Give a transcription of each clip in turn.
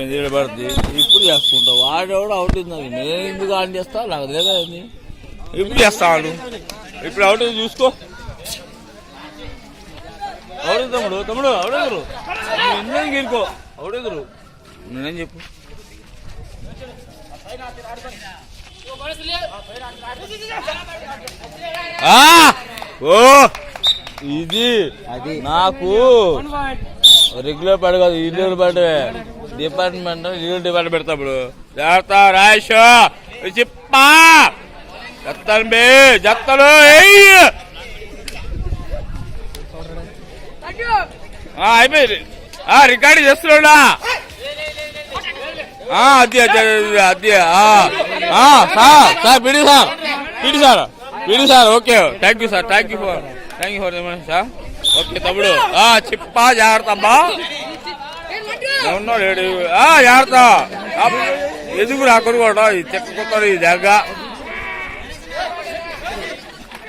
అయిపోయింది ఇక్కడ పడుతుంది ఇప్పుడు చేసుకుంటావు వాడెవడో అవుట్ ఉంది నేను ఎందుకు ఆన్ చేస్తా నాకు లేదా ఇప్పుడు చేస్తా వాడు ఇప్పుడు అవుట్ చూసుకో అవుడు తమ్ముడు తమ్ముడు అవుడెదురు ఎందుకు గీరుకో అవుడెదురు నేనేం చెప్పు ఓ ఇది నాకు రెగ్యులర్ పాట కాదు ఇల్లు పాట డిపార్ట్మెంట్ ఇల్లు డిపార్ట్మెంట్ పెడతా ఇప్పుడు జాగ్రత్త రాయేష్ చెప్పా చెత్తాను బే చెత్తలు అయిపోయింది రికార్డు చేస్తున్నా అది అది అది sir PD sir PD sir okay thank you sir thank you for sir okay తమ్ముడు చెప్పా జాగ్రత్త అబ్బా ఉన్నాడు జాగ్రత్త ఎందుకు నా కొనుకోవడం ఇది చెక్కకొత్తాడు ఈ దగ్గ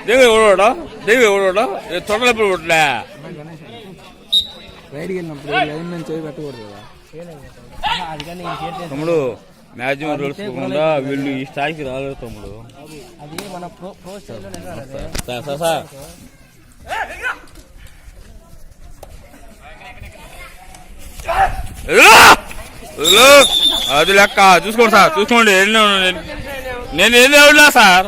దేవి ఓడవడం తొడలప్పుడు కొట్టలే తమ్ముడు మ్యాక్సిమం తెలుసుకోకుండా వీళ్ళు ఈ స్థాయికి రాలేదు తమ్ముడు సార్ అది లెక్క చూసుకోండి సార్ చూసుకోండి నేను ఎన్ని ఉన్నా సార్